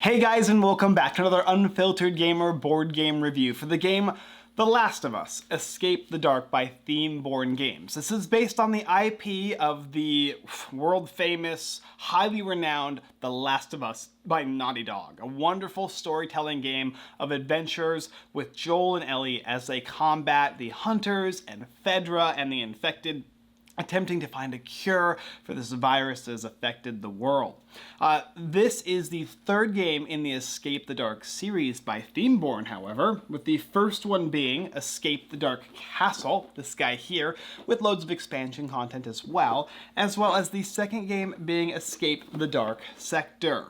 Hey guys, and welcome back to another Unfiltered Gamer board game review for the game The Last of Us: Escape the Dark by Theme-Born Games. This is based on the IP of the world-famous, highly renowned The Last of Us by Naughty Dog, a wonderful storytelling game of adventures with Joel and Ellie as they combat the hunters and Fedra and the infected, attempting to find a cure for this virus that has affected the world. This is the third game in the Escape the Dark series by Theme-Born, however, with the first one being Escape the Dark Castle, this guy here, with loads of expansion content as well as the second game being Escape the Dark Sector.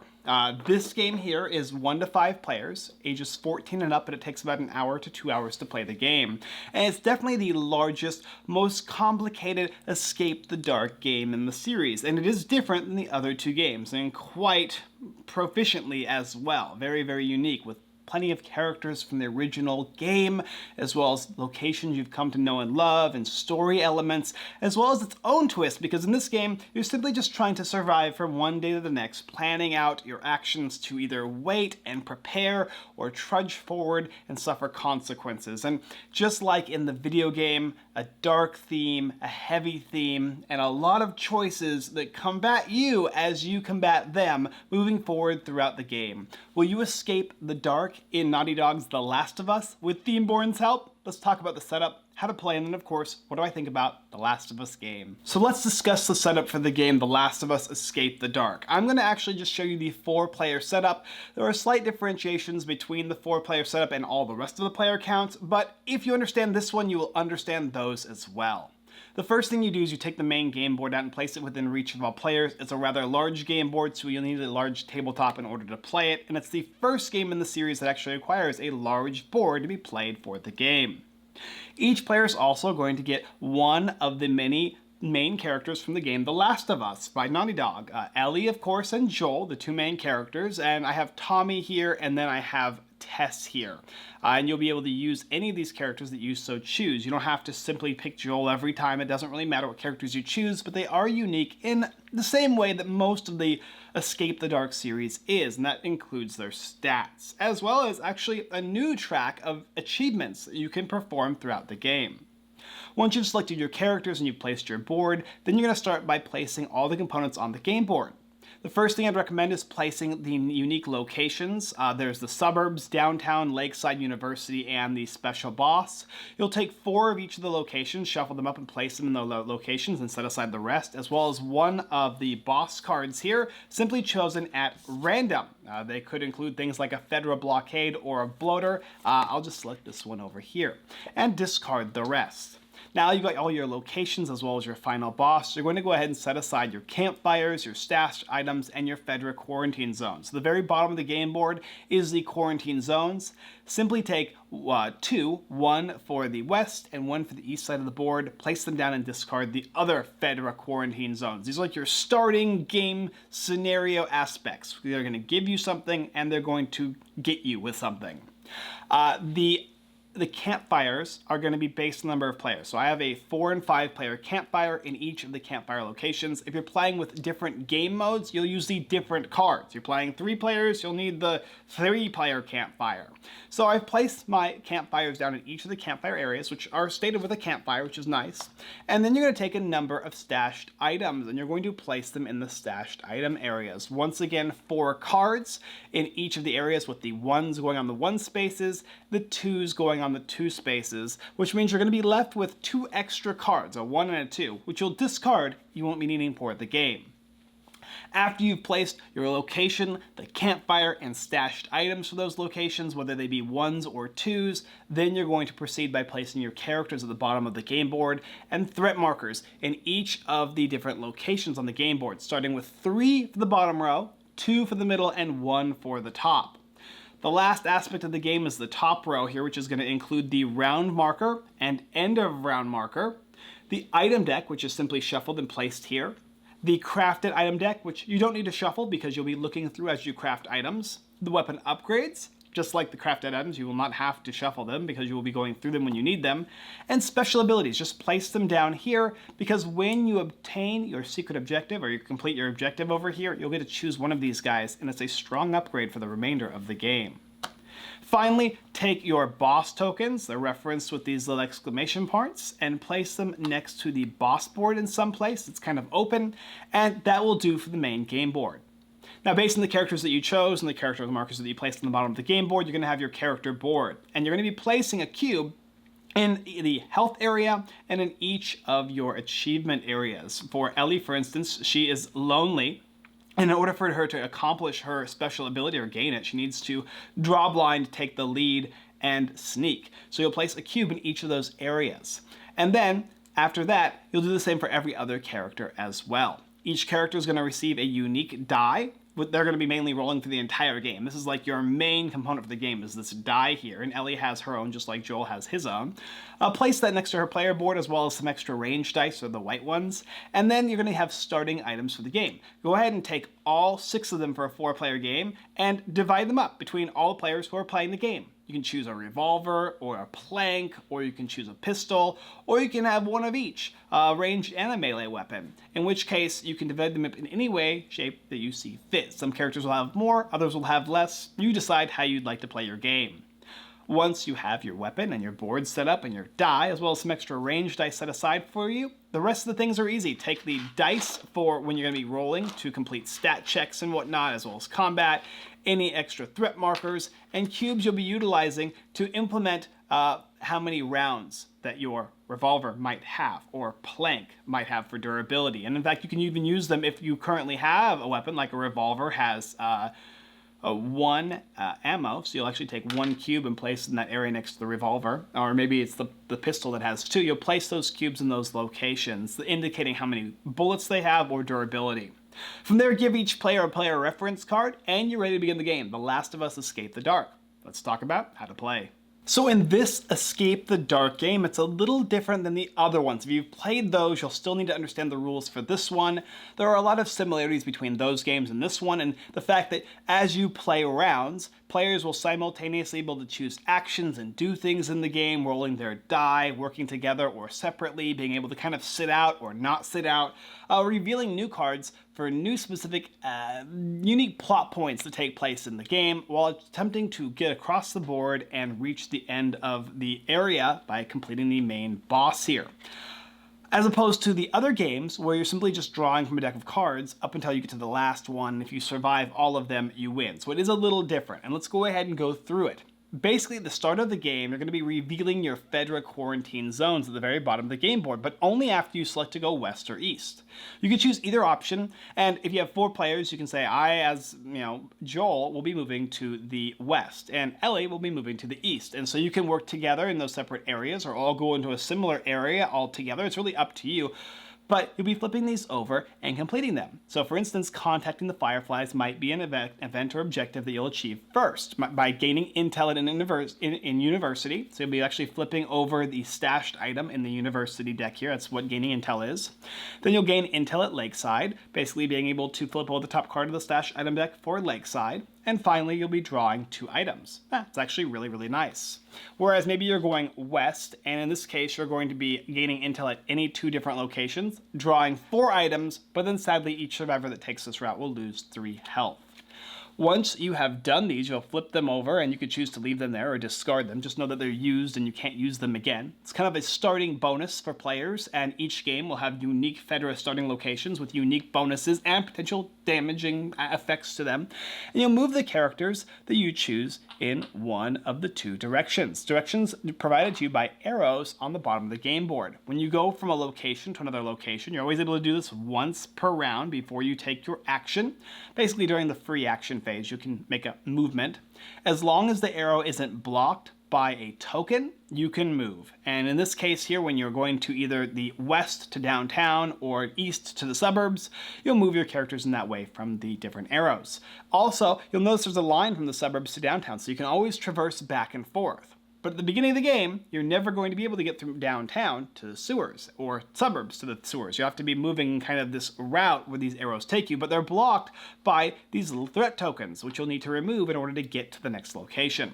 This game here is 1 to 5 players, ages 14 and up, and it takes about an hour to 2 hours to play the game. And it's definitely the largest, most complicated Escape the Dark game in the series, and it is different than the other two games, and quite proficiently as well. Very, very unique, with plenty of characters from the original game, as well as locations you've come to know and love, and story elements, as well as its own twist, because in this game, you're simply just trying to survive from one day to the next, planning out your actions to either wait and prepare, or trudge forward and suffer consequences. And just like in the video game, a dark theme, a heavy theme, and a lot of choices that combat you as you combat them moving forward throughout the game. Will you escape the dark in Naughty Dog's The Last of Us with Theme-Born's help? Let's talk about the setup, how to play, and then of course, what do I think about The Last of Us game? So let's discuss the setup for the game The Last of Us: Escape the Dark. I'm going to actually just show you the 4-player setup. There are slight differentiations between the 4-player setup and all the rest of the player counts, but if you understand this one, you will understand those as well. The first thing you do is you take the main game board out and place it within reach of all players. It's a rather large game board, so you'll need a large tabletop in order to play it, and it's the first game in the series that actually requires a large board to be played for the game. Each player is also going to get one of the many main characters from the game The Last of Us by Naughty Dog. Ellie, of course, and Joel, the two main characters, and I have Tommy here, and then I have Tess here. And you'll be able to use any of these characters that you so choose. You don't have to simply pick Joel every time. It doesn't really matter what characters you choose, but they are unique in the same way that most of the Escape the Dark series is, and that includes their stats, as well as actually a new track of achievements that you can perform throughout the game. Once you've selected your characters and you've placed your board, then you're going to start by placing all the components on the game board. The first thing I'd recommend is placing the unique locations. There's the suburbs, downtown, Lakeside University, and the special boss. You'll take 4 of each of the locations, shuffle them up and place them in the locations and set aside the rest, as well as one of the boss cards here, simply chosen at random. They could include things like a Fedra blockade or a bloater. I'll just select this one over here and discard the rest. Now you've got all your locations as well as your final boss. You're going to go ahead and set aside your campfires, your stashed items, and your Fedra quarantine zones. So the very bottom of the game board is the quarantine zones. Simply take 2, one for the west and one for the east side of the board, place them down and discard the other Fedra quarantine zones. These are like your starting game scenario aspects. They're going to give you something and they're going to get you with something. The campfires are going to be based on the number of players. So I have a 4 and 5 player campfire in each of the campfire locations. If you're playing with different game modes, you'll use the different cards. You're playing 3 players, you'll need the 3-player campfire. So I've placed my campfires down in each of the campfire areas, which are stated with a campfire, which is nice. And then you're going to take a number of stashed items, and you're going to place them in the stashed item areas. Once again, 4 cards in each of the areas, with the 1s going on the 1 spaces, the 2s going on the 2 spaces, which means you're going to be left with 2 extra cards, a 1 and a 2, which you'll discard. You won't be needing for the game. After you've placed your location, the campfire, and stashed items for those locations, whether they be 1s or 2s, then you're going to proceed by placing your characters at the bottom of the game board and threat markers in each of the different locations on the game board, starting with 3 for the bottom row, 2 for the middle, and 1 for the top. The last aspect of the game is the top row here, which is going to include the round marker and end of round marker, the item deck, which is simply shuffled and placed here, the crafted item deck, which you don't need to shuffle because you'll be looking through as you craft items, the weapon upgrades, Just like the crafted items, you will not have to shuffle them because you will be going through them when you need them. And special abilities, just place them down here because when you obtain your secret objective or you complete your objective over here, you'll get to choose one of these guys, and it's a strong upgrade for the remainder of the game. Finally, take your boss tokens, they're referenced with these little exclamation points, and place them next to the boss board in some place. It's kind of open, and that will do for the main game board. Now, based on the characters that you chose and the character markers that you placed on the bottom of the game board, you're going to have your character board, and you're going to be placing a cube in the health area and in each of your achievement areas. For Ellie, for instance, she is lonely. And in order for her to accomplish her special ability or gain it, she needs to draw blind, take the lead, and sneak. So you'll place a cube in each of those areas. And then, after that, you'll do the same for every other character as well. Each character is going to receive a unique die. They're going to be mainly rolling through the entire game. This is like your main component for the game, is this die here, and Ellie has her own just like Joel has his own. Place that next to her player board as well as some extra range dice, or the white ones, and then you're going to have starting items for the game. Go ahead and take all 6 of them for a 4-player game and divide them up between all the players who are playing the game. You can choose a revolver, or a plank, or you can choose a pistol, or you can have one of each, a ranged and a melee weapon, in which case you can divide them up in any way, shape that you see fit. Some characters will have more, others will have less. You decide how you'd like to play your game. Once you have your weapon and your board set up and your die, as well as some extra range dice set aside for you, the rest of the things are easy. Take the dice for when you're going to be rolling to complete stat checks and whatnot, as well as combat, any extra threat markers, and cubes you'll be utilizing to implement how many rounds that your revolver might have, or plank might have for durability. And in fact, you can even use them if you currently have a weapon, like a revolver has one ammo, so you'll actually take 1 cube and place it in that area next to the revolver, or maybe it's the pistol that has 2. You'll place those cubes in those locations, indicating how many bullets they have or durability. From there, give each player a player reference card, and you're ready to begin the game. The Last of Us Escape the Dark. Let's talk about how to play. So in this Escape the Dark game, it's a little different than the other ones. If you've played those, you'll still need to understand the rules for this one. There are a lot of similarities between those games and this one, and the fact that as you play rounds, players will simultaneously be able to choose actions and do things in the game, rolling their die, working together or separately, being able to kind of sit out or not sit out, revealing new cards for new specific, unique plot points to take place in the game, while attempting to get across the board and reach the end of the area by completing the main boss here. As opposed to the other games where you're simply just drawing from a deck of cards up until you get to the last one. If you survive all of them, you win. So it is a little different, and let's go ahead and go through it. Basically, at the start of the game, you're going to be revealing your Fedra quarantine zones at the very bottom of the game board, but only after you select to go west or east. You can choose either option, and if you have 4 players, you can say, Joel will be moving to the west, and Ellie will be moving to the east. And so you can work together in those separate areas, or all go into a similar area all together. It's really up to you. But you'll be flipping these over and completing them. So for instance, contacting the Fireflies might be an event or objective that you'll achieve first by gaining intel in university. So you'll be actually flipping over the stashed item in the university deck here. That's what gaining intel is. Then you'll gain intel at Lakeside, basically being able to flip over the top card of the stashed item deck for Lakeside. And finally, you'll be drawing 2 items. It's actually really, really nice. Whereas maybe you're going west, and in this case, you're going to be gaining intel at any 2 different locations, drawing 4 items, but then sadly, each survivor that takes this route will lose 3 health. Once you have done these, you'll flip them over, and you can choose to leave them there or discard them. Just know that they're used and you can't use them again. It's kind of a starting bonus for players, and each game will have unique Fedra starting locations with unique bonuses and potential damaging effects to them. And you'll move the characters that you choose in one of the 2 directions. Directions provided to you by arrows on the bottom of the game board. When you go from a location to another location, you're always able to do this once per round before you take your action. Basically, during the free action phase, you can make a movement. As long as the arrow isn't blocked by a token, you can move. And in this case here, when you're going to either the west to downtown or east to the suburbs, you'll move your characters in that way from the different arrows. Also, you'll notice there's a line from the suburbs to downtown, so you can always traverse back and forth. But at the beginning of the game, you're never going to be able to get through downtown to the sewers, or suburbs to the sewers. You have to be moving kind of this route where these arrows take you, but they're blocked by these little threat tokens, which you'll need to remove in order to get to the next location.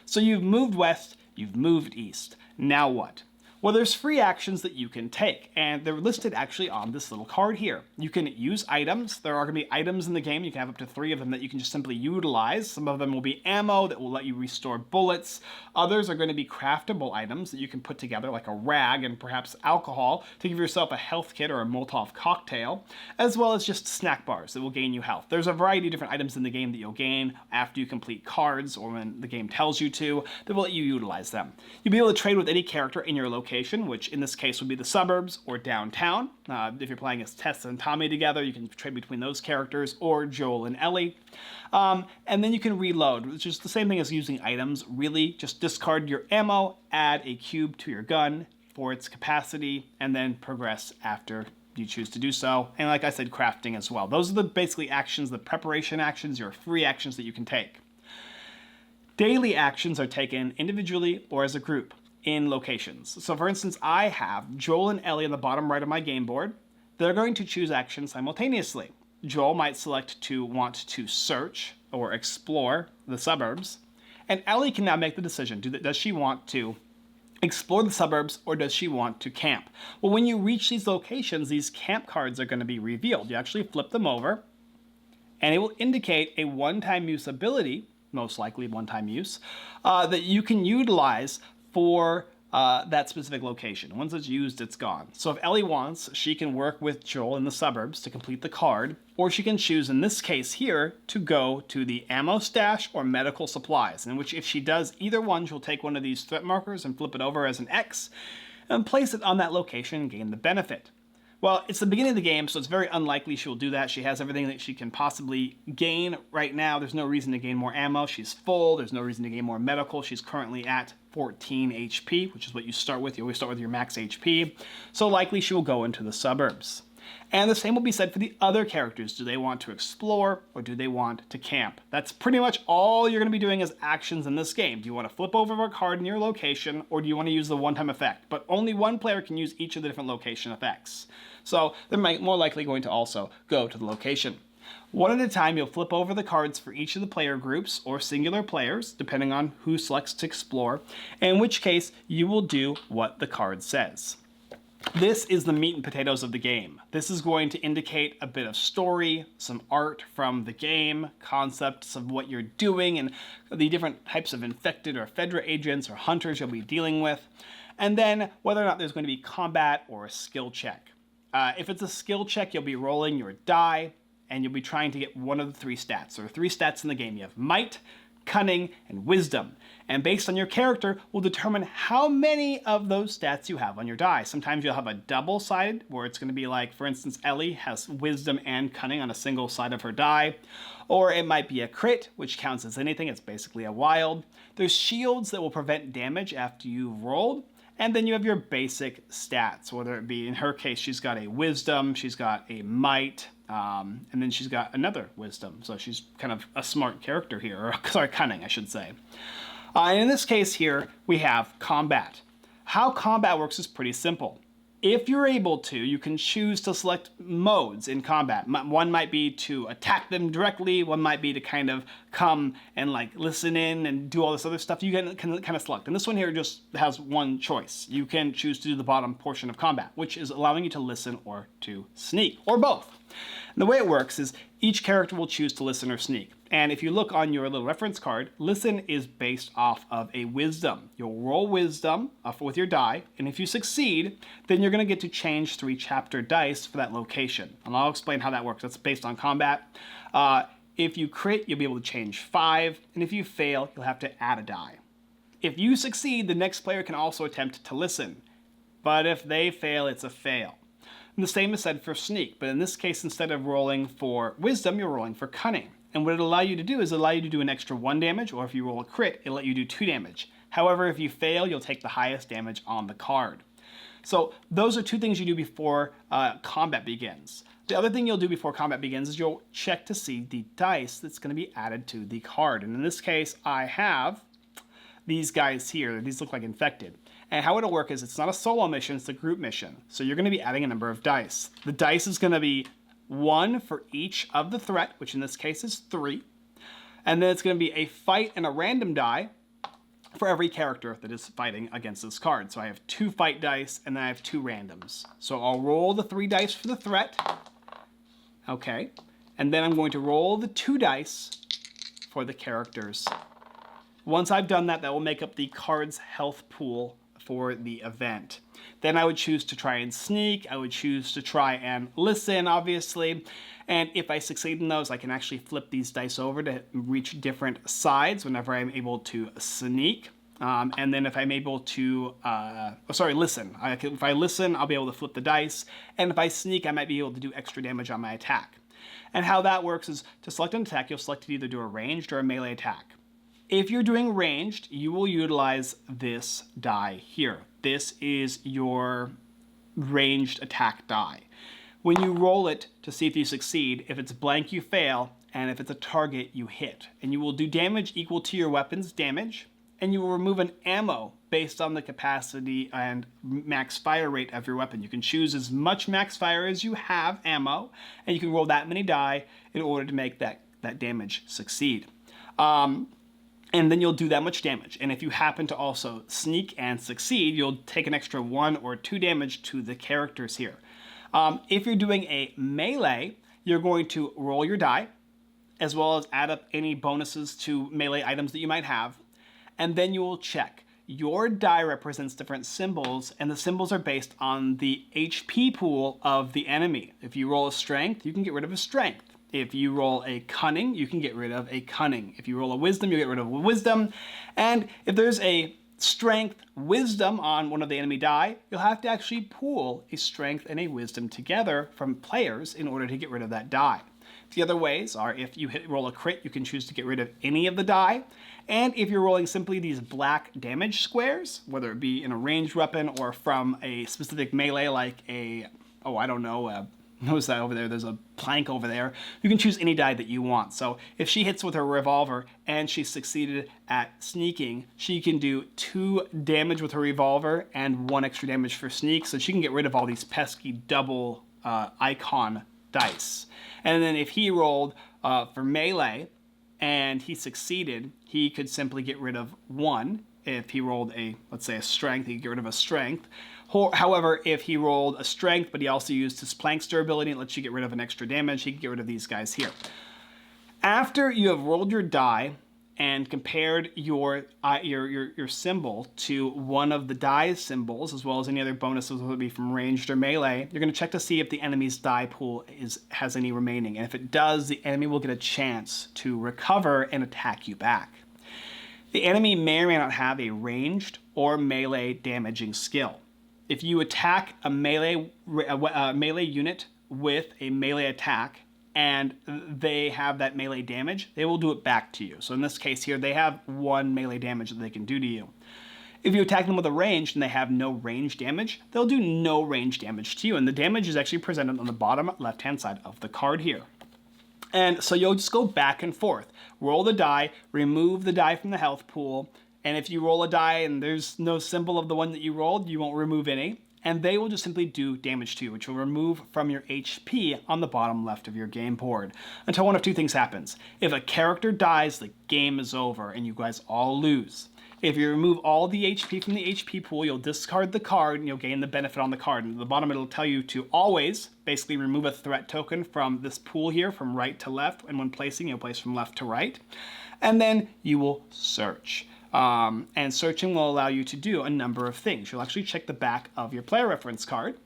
So you've moved west, you've moved east. Now what? Well, there's free actions that you can take, and they're listed actually on this little card here. You can use items. There are going to be items in the game. You can have up to 3 of them that you can just simply utilize. Some of them will be ammo that will let you restore bullets. Others are going to be craftable items that you can put together, like a rag and perhaps alcohol, to give yourself a health kit or a Molotov cocktail, as well as just snack bars that will gain you health. There's a variety of different items in the game that you'll gain after you complete cards or when the game tells you to, that will let you utilize them. You'll be able to trade with any character in your location, which in this case would be the suburbs or downtown. If you're playing as Tess and Tommy together, you can trade between those characters, or Joel and Ellie. And then you can reload, which is the same thing as using items, really. Just discard your ammo, add a cube to your gun for its capacity, and then progress after you choose to do so. And like I said, crafting as well. Those are the basically actions, the preparation actions, your free actions that you can take. Daily actions are taken individually or as a group in locations. So for instance, I have Joel and Ellie on the bottom right of my game board. They're going to choose actions simultaneously. Joel might select to want to search or explore the suburbs, and Ellie can now make the decision. Does she want to explore the suburbs or does she want to camp? Well, when you reach these locations, these camp cards are going to be revealed. You actually flip them over, and it will indicate a one-time use ability, most likely one-time use, that you can utilize for that specific location. Once it's used, it's gone. So if Ellie wants, she can work with Joel in the suburbs to complete the card, or she can choose, in this case here, to go to the ammo stash or medical supplies, in which if she does either one, she'll take one of these threat markers and flip it over as an X, and place it on that location and gain the benefit. Well, it's the beginning of the game, so it's very unlikely she will do that. She has everything that she can possibly gain right now. There's no reason to gain more ammo. She's full. There's no reason to gain more medical. She's currently at 14 HP, which is what you start with. You always start with your max HP. So likely she will go into the suburbs. And the same will be said for the other characters. Do they want to explore or do they want to camp? That's pretty much all you're going to be doing as actions in this game. Do you want to flip over a card in your location, or do you want to use the one-time effect? But only one player can use each of the different location effects. So they're more likely going to also go to the location. One at a time, you'll flip over the cards for each of the player groups or singular players, depending on who selects to explore, in which case you will do what the card says. This is the meat and potatoes of the game. This is going to indicate a bit of story, some art from the game, concepts of what you're doing, and the different types of infected or Fedra agents or hunters you'll be dealing with, and then whether or not there's going to be combat or a skill check. If it's a skill check, you'll be rolling your die, and you'll be trying to get one of the 3 stats. There are 3 stats in the game. You have might, cunning, and wisdom. And based on your character will determine how many of those stats you have on your die. Sometimes you'll have a double-sided, where it's going to be like, for instance, Ellie has wisdom and cunning on a single side of her die. Or it might be a crit, which counts as anything. It's basically a wild. There's shields that will prevent damage after you've rolled. And then you have your basic stats, whether it be, in her case, she's got a wisdom, she's got a might, and then she's got another wisdom. So she's kind of a smart character here, or sorry, cunning, I should say. And in this case here, we have combat. How combat works is pretty simple. If you're able to, you can choose to select modes in combat. One might be to attack them directly. One might be to kind of come and like listen in and do all this other stuff. You can kind of select. And this one here just has one choice. You can choose to do the bottom portion of combat, which is allowing you to listen or to sneak, or both. And the way it works is each character will choose to listen or sneak. And if you look on your little reference card, listen is based off of a wisdom. You'll roll wisdom with your die, and if you succeed, then you're going to get to change 3 chapter dice for that location. And I'll explain how that works. That's based on combat. If you crit, you'll be able to change 5, and if you fail, you'll have to add a die. If you succeed, the next player can also attempt to listen. But if they fail, it's a fail. And the same is said for sneak, but in this case, instead of rolling for wisdom, you're rolling for cunning. And what it'll allow you to do is allow you to do an extra 1 damage, or if you roll a crit, it'll let you do 2 damage. However, if you fail, you'll take the highest damage on the card. So those are 2 things you do before combat begins. The other thing you'll do before combat begins is you'll check to see the dice that's going to be added to the card. And in this case, I have these guys here. These look like infected. And how it'll work is it's not a solo mission, it's a group mission. So you're going to be adding a number of dice. The dice is going to be 1 for each of the threat, which in this case is 3. And then it's going to be a fight and a random die for every character that is fighting against this card. So I have 2 fight dice, and then I have 2 randoms. So I'll roll the 3 dice for the threat. Okay. And then I'm going to roll the 2 dice for the characters. Once I've done that, that will make up the card's health pool for the event. Then I would choose to try and sneak. I would choose to try and listen, obviously. And if I succeed in those, I can actually flip these dice over to reach different sides whenever I'm able to sneak. And then if I'm able to, listen. If I listen, I'll be able to flip the dice. And if I sneak, I might be able to do extra damage on my attack. And how that works is to select an attack, you'll select to either do a ranged or a melee attack. If you're doing ranged, you will utilize this die here. This is your ranged attack die. When you roll it to see if you succeed, if it's blank, you fail, and if it's a target, you hit. And you will do damage equal to your weapon's damage, and you will remove an ammo based on the capacity and max fire rate of your weapon. You can choose as much max fire as you have ammo, and you can roll that many die in order to make that damage succeed. And then you'll do that much damage. And if you happen to also sneak and succeed, you'll take an extra 1 or 2 damage to the characters here. If you're doing a melee, you're going to roll your die, as well as add up any bonuses to melee items that you might have. And then you will check. Your die represents different symbols, and the symbols are based on the HP pool of the enemy. If you roll a strength, you can get rid of a strength. If you roll a cunning, you can get rid of a cunning. If you roll a wisdom, you get rid of a wisdom. And if there's a strength wisdom on one of the enemy die, you'll have to actually pool a strength and a wisdom together from players in order to get rid of that die. The other ways are if you roll a crit, you can choose to get rid of any of the die. And if you're rolling simply these black damage squares, whether it be in a ranged weapon or from a specific melee like notice that over there, there's a plank over there. You can choose any die that you want. So if she hits with her revolver and she succeeded at sneaking, she can do 2 damage with her revolver and 1 extra damage for sneak. So she can get rid of all these pesky double icon dice. And then if he rolled for melee and he succeeded, he could simply get rid of 1. If he rolled let's say a strength, he could get rid of a strength. However, if he rolled a strength, but he also used his plankster ability, it lets you get rid of an extra damage, he can get rid of these guys here. After you have rolled your die and compared your symbol to one of the die's symbols, as well as any other bonuses, whether it be from ranged or melee, you're going to check to see if the enemy's die pool has any remaining. And if it does, the enemy will get a chance to recover and attack you back. The enemy may or may not have a ranged or melee damaging skill. If you attack a melee unit with a melee attack and they have that melee damage, they will do it back to you. So in this case here, they have 1 melee damage that they can do to you. If you attack them with a ranged and they have no range damage, they'll do no range damage to you. And the damage is actually presented on the bottom left-hand side of the card here. And so you'll just go back and forth. Roll the die, remove the die from the health pool, and if you roll a die and there's no symbol of the one that you rolled, you won't remove any. And they will just simply do damage to you, which will remove from your HP on the bottom left of your game board. Until one of 2 things happens. If a character dies, the game is over and you guys all lose. If you remove all the HP from the HP pool, you'll discard the card and you'll gain the benefit on the card. And at the bottom, it'll tell you to always basically remove a threat token from this pool here, from right to left. And when placing, you'll place from left to right. And then you will search. And searching will allow you to do a number of things. You'll actually check the back of your player reference card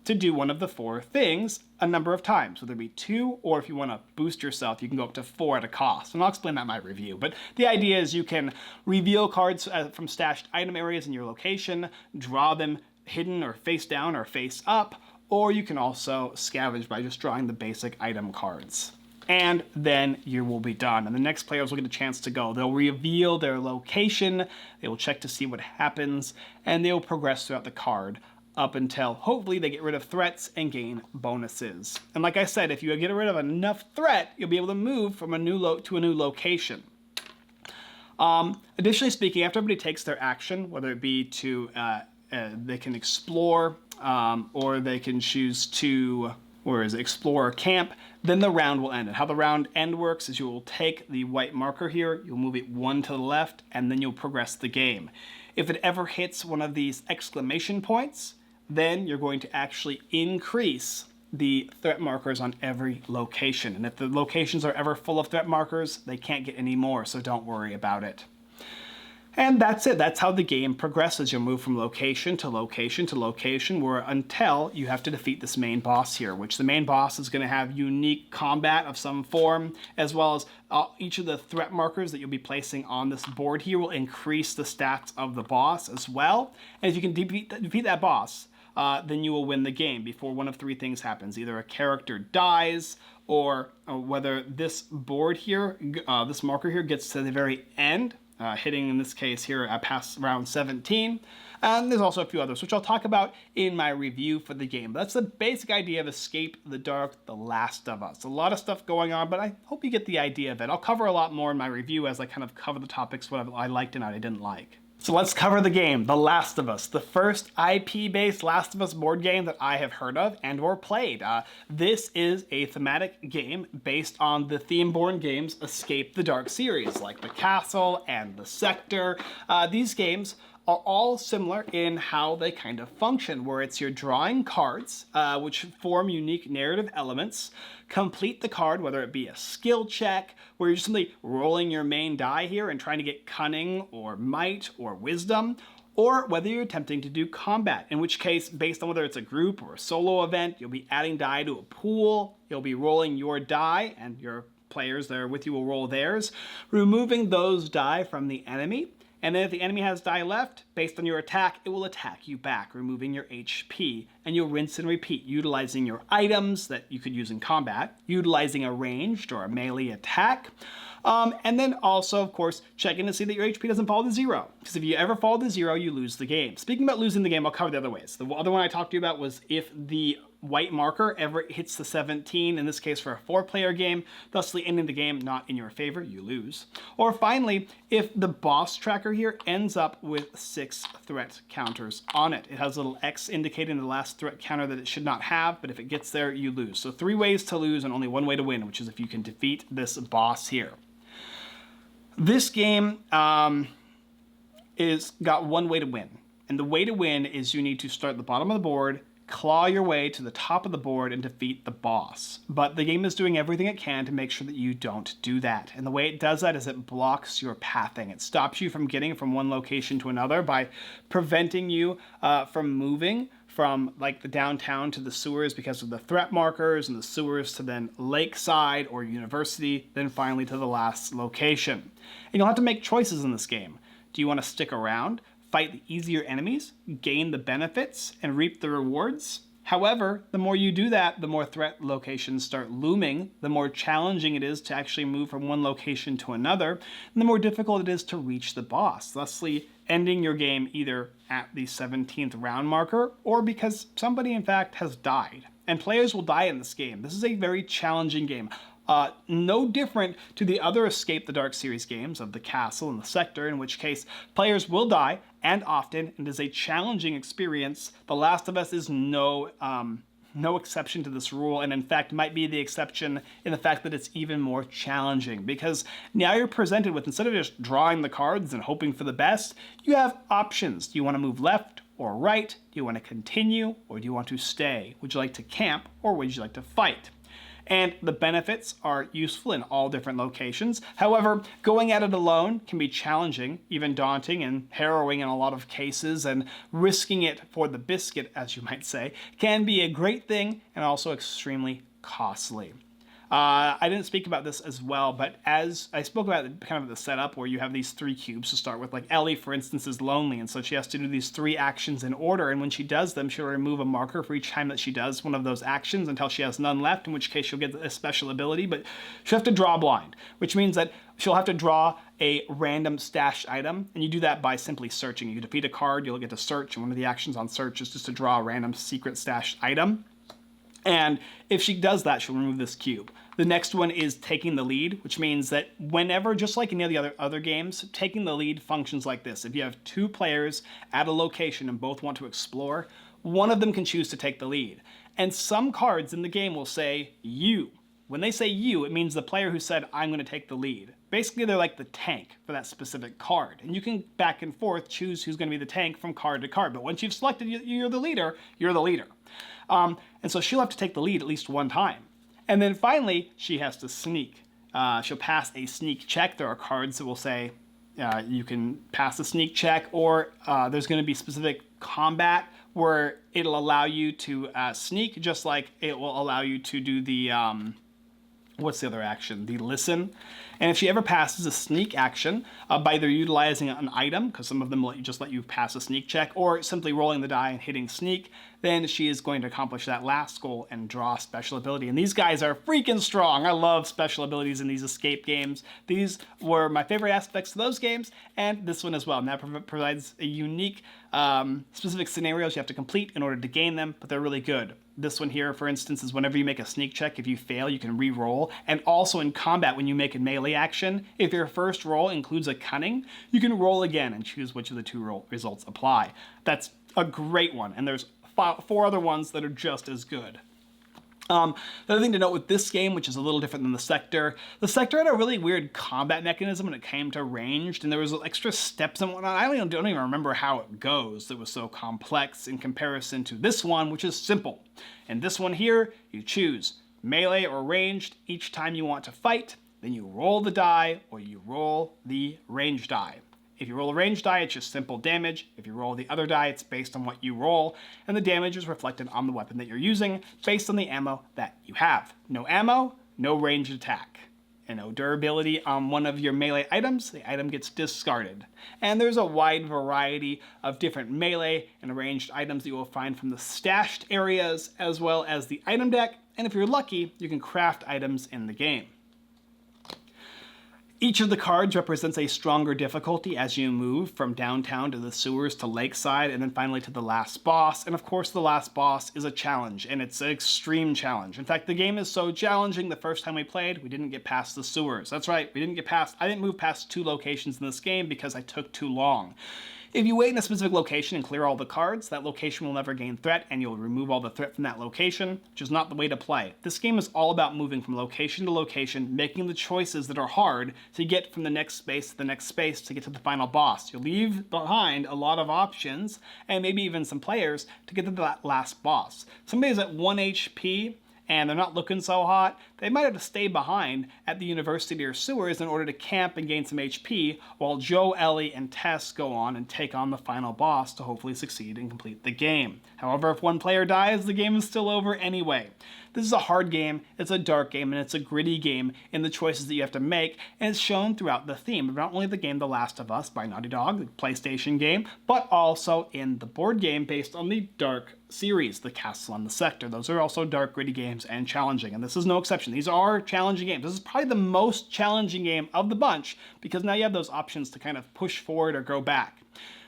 to do one of the 4 things a number of times, whether it be 2, or if you want to boost yourself, you can go up to 4 at a cost. And I'll explain that in my review. But the idea is you can reveal cards from stashed item areas in your location, draw them hidden or face down or face up, or you can also scavenge by just drawing the basic item cards. And then you will be done. And the next players will get a chance to go. They'll reveal their location, they will check to see what happens, and they'll progress throughout the card up until hopefully they get rid of threats and gain bonuses. And like I said, if you get rid of enough threat, you'll be able to move from a new to a new location. Additionally speaking, after everybody takes their action, whether it be to, they can explore, or they can choose to, explore or camp, then the round will end. And how the round end works is you will take the white marker here, you'll move it one to the left, and then you'll progress the game. If it ever hits one of these exclamation points, then you're going to actually increase the threat markers on every location. And if the locations are ever full of threat markers, they can't get any more, so don't worry about it. And that's it. That's how the game progresses. You'll move from location to location to location, until you have to defeat this main boss here, which the main boss is going to have unique combat of some form, as well as each of the threat markers that you'll be placing on this board here will increase the stats of the boss as well. And if you can defeat that boss, then you will win the game before one of three things happens. Either a character dies, or whether this board here, this marker here, gets to the very end, hitting in this case here past round 17. And there's also a few others, which I'll talk about in my review for the game. But that's the basic idea of Escape the Dark, The Last of Us. A lot of stuff going on, but I hope you get the idea of it. I'll cover a lot more in my review as I kind of cover the topics, what I liked and what I didn't like. So let's cover the game, The Last of Us, the first IP-based Last of Us board game that I have heard of and or played. This is a thematic game based on the theme-born games Escape the Dark series, like The Castle and The Sector. These games are all similar in how they kind of function, where it's you're drawing cards, which form unique narrative elements. Complete the card, whether it be a skill check, where you're just simply rolling your main die here and trying to get cunning or might or wisdom, or whether you're attempting to do combat, in which case, based on whether it's a group or a solo event, you'll be adding die to a pool, you'll be rolling your die, and your players that are with you will roll theirs, removing those die from the enemy. And then if the enemy has die left, based on your attack, it will attack you back, removing your HP. And you'll rinse and repeat, utilizing your items that you could use in combat, utilizing a ranged or a melee attack. And then also, of course, checking to see that your HP doesn't fall to 0. Because if you ever fall to 0, you lose the game. Speaking about losing the game, I'll cover the other ways. The other one I talked to you about was if the white marker ever hits the 17, in this case for a 4-player game, thusly ending the game not in your favor, you lose. Or finally, if the boss tracker here ends up with 6 threat counters on it. It has a little X indicating the last threat counter that it should not have, but if it gets there, you lose. So 3 ways to lose and only 1 way to win, which is if you can defeat this boss here. This game is got 1 way to win. And the way to win is you need to start at the bottom of the board, claw your way to the top of the board and defeat the boss. But the game is doing everything it can to make sure that you don't do that. And the way it does that is it blocks your pathing. It stops you from getting from one location to another by preventing you from moving from like the downtown to the sewers because of the threat markers, and the sewers to then lakeside or university, then finally to the last location. And you'll have to make choices in this game. Do you want to stick around, fight the easier enemies, gain the benefits, and reap the rewards? However, the more you do that, the more threat locations start looming, the more challenging it is to actually move from one location to another, and the more difficult it is to reach the boss, thusly ending your game either at the 17th round marker or because somebody in fact has died. And players will die in this game. This is a very challenging game. No different to the other Escape the Dark series games of The Castle and The Sector, in which case players will die, and often, and it is a challenging experience. The Last of Us is no exception to this rule, and in fact might be the exception in the fact that it's even more challenging, because now you're presented with, instead of just drawing the cards and hoping for the best, you have options. Do you want to move left or right? Do you want to continue, or do you want to stay? Would you like to camp, or would you like to fight? And the benefits are useful in all different locations. However, going at it alone can be challenging, even daunting and harrowing in a lot of cases, and risking it for the biscuit, as you might say, can be a great thing and also extremely costly. I didn't speak about this as well, but as I spoke about kind of the setup where you have these 3 cubes to start with, like Ellie, for instance, is lonely, and so she has to do these 3 actions in order, and when she does them, she'll remove a marker for each time that she does one of those actions until she has none left, in which case she'll get a special ability, but she'll have to draw blind, which means that she'll have to draw a random stashed item, and you do that by simply searching. You defeat a card, you'll get to search, and one of the actions on search is just to draw a random secret stashed item. And if she does that, she'll remove this cube. The next one is taking the lead, which means that whenever, just like any of the other games, taking the lead functions like this. If you have two players at a location and both want to explore, one of them can choose to take the lead. And some cards in the game will say you. When they say you, it means the player who said, I'm going to take the lead. Basically, they're like the tank for that specific card. And you can back and forth choose who's going to be the tank from card to card. But once you've selected you're the leader, you're the leader. And so she'll have to take the lead at least one time. And then finally, she has to sneak. She'll pass a sneak check. There are cards that will say you can pass a sneak check, or there's going to be specific combat where it'll allow you to sneak, just like it will allow you to do the, what's the other action? The listen. And if she ever passes a sneak action by either utilizing an item, because some of them will just let you pass a sneak check, or simply rolling the die and hitting sneak, then she is going to accomplish that last goal and draw a special ability. And these guys are freaking strong. I love special abilities in these escape games. These were my favorite aspects of those games, and this one as well. And that provides a unique specific scenarios you have to complete in order to gain them, but they're really good. This one here, for instance, is whenever you make a sneak check, if you fail, you can re-roll. And also in combat, when you make a melee action, if your first roll includes a cunning, you can roll again and choose which of the two results apply. That's a great one, and there's 4 other ones that are just as good. The other thing to note with this game, which is a little different than the Sector had a really weird combat mechanism when it came to ranged, and there was extra steps and whatnot. I don't even remember how it goes. It was so complex in comparison to this one, which is simple. And this one here, you choose melee or ranged each time you want to fight, then you roll the die or you roll the ranged die. If you roll a ranged die, it's just simple damage. If you roll the other die, it's based on what you roll, and the damage is reflected on the weapon that you're using based on the ammo that you have. No ammo, no ranged attack. And no durability on one of your melee items, the item gets discarded. And there's a wide variety of different melee and ranged items that you will find from the stashed areas as well as the item deck, and if you're lucky, you can craft items in the game. Each of the cards represents a stronger difficulty as you move from downtown to the sewers to Lakeside and then finally to the last boss. And of course the last boss is a challenge, and it's an extreme challenge. In fact, the game is so challenging the first time we played, we didn't get past the sewers. That's right, I didn't move past 2 locations in this game because I took too long. If you wait in a specific location and clear all the cards, that location will never gain threat, and you'll remove all the threat from that location, which is not the way to play. This game is all about moving from location to location, making the choices that are hard to get from the next space to the next space to get to the final boss. You'll leave behind a lot of options, and maybe even some players, to get to that last boss. Somebody's at 1 HP, and they're not looking so hot, they might have to stay behind at the university or sewers in order to camp and gain some HP, while Joe, Ellie, and Tess go on and take on the final boss to hopefully succeed and complete the game. However, if one player dies, the game is still over anyway. This is a hard game, it's a dark game, and it's a gritty game in the choices that you have to make, and it's shown throughout the theme of not only the game The Last of Us by Naughty Dog, the PlayStation game, but also in the board game based on the Dark series, The Castle and the Sector. Those are also dark, gritty games and challenging, and this is no exception. These are challenging games. This is probably the most challenging game of the bunch, because now you have those options to kind of push forward or go back.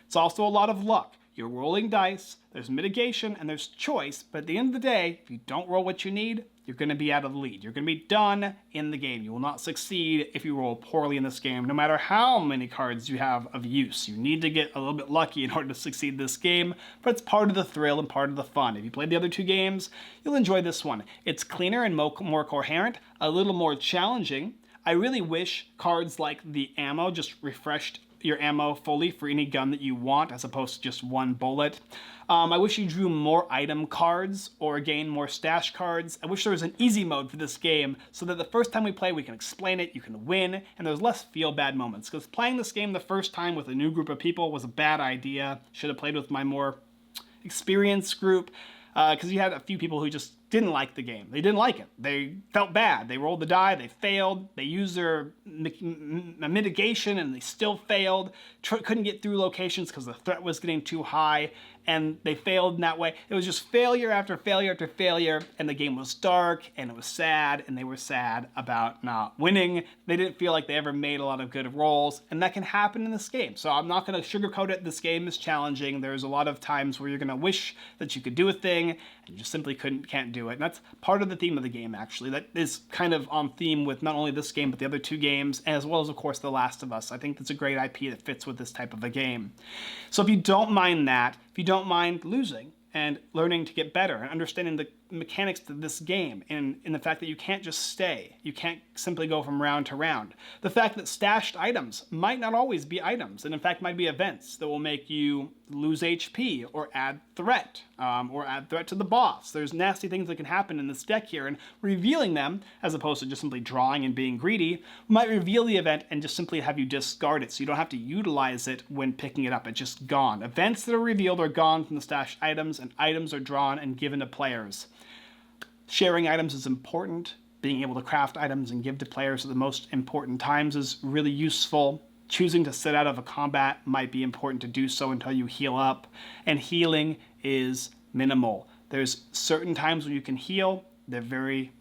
It's also a lot of luck. You're rolling dice, there's mitigation, and there's choice, but at the end of the day, if you don't roll what you need, you're going to be out of the lead. You're going to be done in the game. You will not succeed if you roll poorly in this game, no matter how many cards you have of use. You need to get a little bit lucky in order to succeed this game, but it's part of the thrill and part of the fun. If you played the other 2 games, you'll enjoy this one. It's cleaner and more coherent, a little more challenging. I really wish cards like the ammo just refreshed your ammo fully for any gun that you want, as opposed to just 1 bullet. I wish you drew more item cards or gained more stash cards. I wish there was an easy mode for this game so that the first time we play we can explain it, you can win, and there's less feel-bad moments. Because playing this game the first time with a new group of people was a bad idea. Should have played with my more experienced group, because you had a few people who just didn't like the game. They didn't like it. They felt bad. They rolled the die, they failed, they used their mitigation and they still failed, couldn't get through locations because the threat was getting too high, and they failed in that way. It was just failure after failure after failure, and the game was dark, and it was sad, and they were sad about not winning. They didn't feel like they ever made a lot of good rolls, and that can happen in this game. So I'm not going to sugarcoat it. This game is challenging. There's a lot of times where you're going to wish that you could do a thing, and you just simply can't do it. And that's part of the theme of the game, actually. That is kind of on theme with not only this game, but the other two games, as well as, of course, The Last of Us. I think that's a great IP that fits with this type of a game. So if you don't mind that, if you don't mind losing and learning to get better and understanding the mechanics of this game and the fact that you can't just stay, you can't simply go from round to round, the fact that stashed items might not always be items, and in fact might be events that will make you lose HP or add threat to the boss. There's nasty things that can happen in this deck here, and revealing them, as opposed to just simply drawing and being greedy, might reveal the event and just simply have you discard it, so you don't have to utilize it when picking it up. It's just gone. Events that are revealed are gone from the stashed items, and items are drawn and given to players. Sharing items is important. Being able to craft items and give to players at the most important times is really useful. Choosing to sit out of a combat might be important to do so until you heal up. And healing is minimal. There's certain times when you can heal. They're very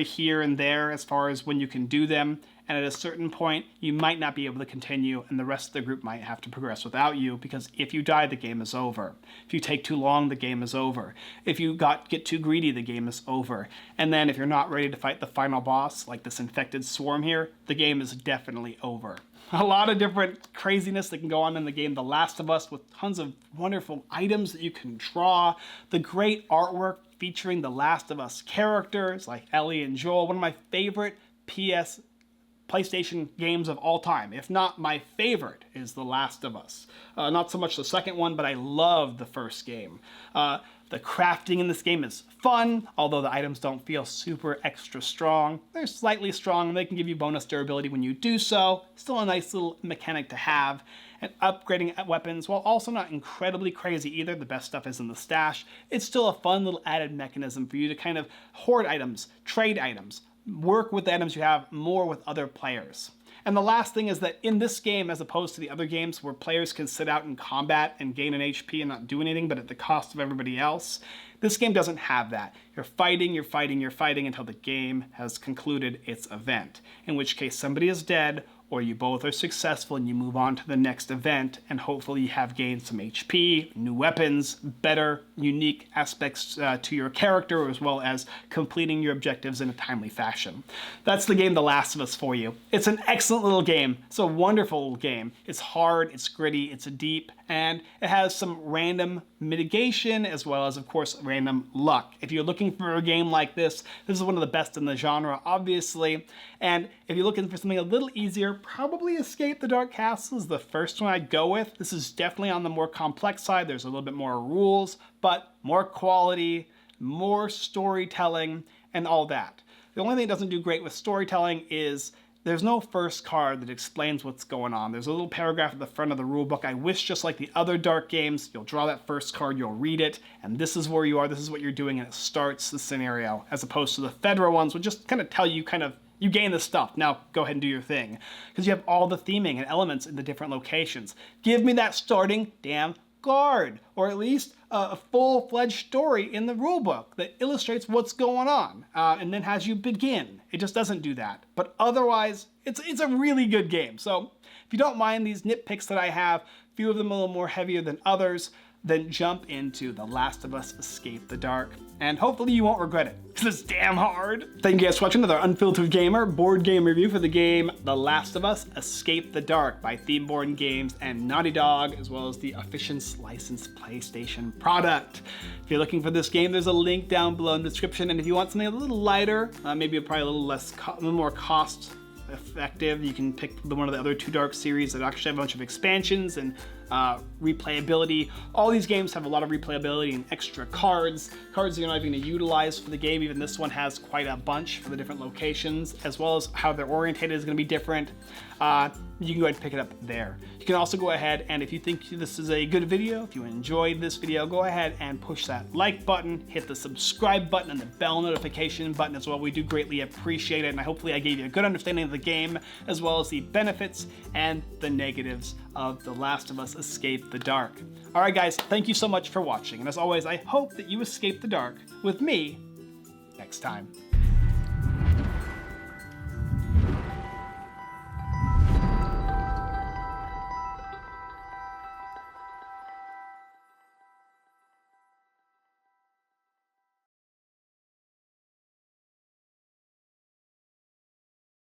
here and there as far as when you can do them. And at a certain point, you might not be able to continue, and the rest of the group might have to progress without you, because if you die, the game is over. If you take too long, the game is over. If you get too greedy, the game is over. And then if you're not ready to fight the final boss, like this infected swarm here, the game is definitely over. A lot of different craziness that can go on in the game. The Last of Us, with tons of wonderful items that you can draw. The great artwork featuring the Last of Us characters like Ellie and Joel. One of my favorite PlayStation games of all time, if not my favorite, is The Last of Us. Not so much the second one, but I love the first game. The crafting in this game is fun, although the items don't feel super extra strong. They're slightly strong, and they can give you bonus durability when you do so. Still a nice little mechanic to have. And upgrading weapons, while also not incredibly crazy either, the best stuff is in the stash, it's still a fun little added mechanism for you to kind of hoard items, trade items, work with the items you have more with other players. And the last thing is that in this game, as opposed to the other games where players can sit out in combat and gain an HP and not do anything but at the cost of everybody else, this game doesn't have that. You're fighting until the game has concluded its event, in which case somebody is dead, or you both are successful and you move on to the next event, and hopefully you have gained some HP, new weapons, better, unique aspects to your character, as well as completing your objectives in a timely fashion. That's the game The Last of Us for you. It's an excellent little game. It's a wonderful little game. It's hard, it's gritty, it's deep, and it has some random mitigation, as well as, of course, random luck. If you're looking for a game like this is one of the best in the genre, obviously. And if you're looking for something a little easier, probably Escape the Dark Castle is the first one I'd go with. This is definitely on the more complex side. There's a little bit more rules, but more quality, more storytelling, and all that. The only thing it doesn't do great with storytelling is there's no first card that explains what's going on. There's a little paragraph at the front of the rulebook. I wish, just like the other Dark games, you'll draw that first card, you'll read it, and this is where you are, this is what you're doing, and it starts the scenario, as opposed to the Fedra ones, which just kind of tell you you gain the stuff, now go ahead and do your thing. Because you have all the theming and elements in the different locations. Give me that starting damn card, or at least a full-fledged story in the rulebook that illustrates what's going on, and then has you begin. It just doesn't do that. But otherwise, it's a really good game. So if you don't mind these nitpicks that I have, a few of them a little more heavier than others, then jump into The Last of Us Escape the Dark, and hopefully you won't regret it, because it's damn hard. Thank you guys for watching another Unfiltered Gamer board game review for the game The Last of Us Escape the Dark by Theme Games and Naughty Dog, as well as the Officiant's licensed PlayStation product. If you're looking for this game, there's a link down below in the description, and if you want something a little lighter, maybe probably a little more cost effective, you can pick one of the other two Dark series that actually have a bunch of expansions and replayability. All these games have a lot of replayability and extra cards that you're not even going to utilize for the game. Even this one has quite a bunch for the different locations, as well as how they're orientated is going to be different. you can go ahead and pick it up there. You can also go ahead and if you think this is a good video, if you enjoyed this video, go ahead and push that like button, hit the subscribe button and the bell notification button as well. We do greatly appreciate it, and hopefully I gave you a good understanding of the game as well as the benefits and the negatives of The Last of Us Escape the Dark. Alright guys, thank you so much for watching, and as always, I hope that you escape the dark with me next time.